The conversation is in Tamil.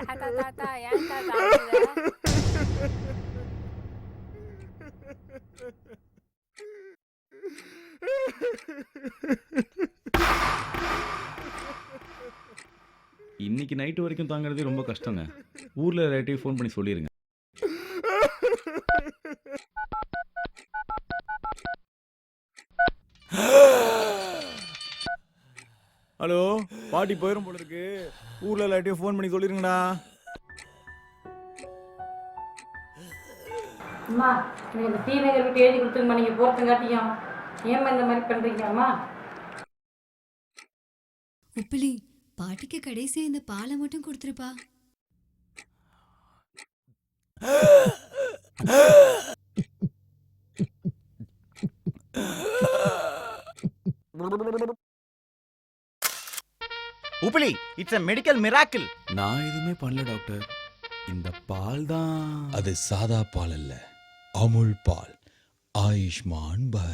தாத்தா தாத்தா ஏன் தாத்தா அழுகுற? இன்னைக்கு நைட்டு வரைக்கும் தாங்கிறதே ரொம்ப கஷ்டங்க. ஊர்ல எல்லார்ட்டையும் ஃபோன் பண்ணி சொல்லிருங்க. ஹலோ, பாட்டி போயிரும் போல இருக்கு. ஊர்ல எல்லார்ட்டையும் ஃபோன் பண்ணி சொல்லிருங்கடா. அம்மா எனக்கு டீ நகர் விட்டு எழுதி கொடுத்துருமா, நீங்கள் போகிறதுங்காட்டியும் ஏம்மா இந்த மாதிரி பண்ணுறீங்க அம்மா? உப்பிலி, பாட்டிக்கு கடைசியா இந்த பாலை மட்டும் கொடுத்துருப்பா. Uppili, it's a medical miracle. நான் எதுவுமே பண்ணல டாக்டர். இந்த பால் தான். அது சாதா பால் அல்ல, அமுல் பால். ஆயுஷ்மான் பவ.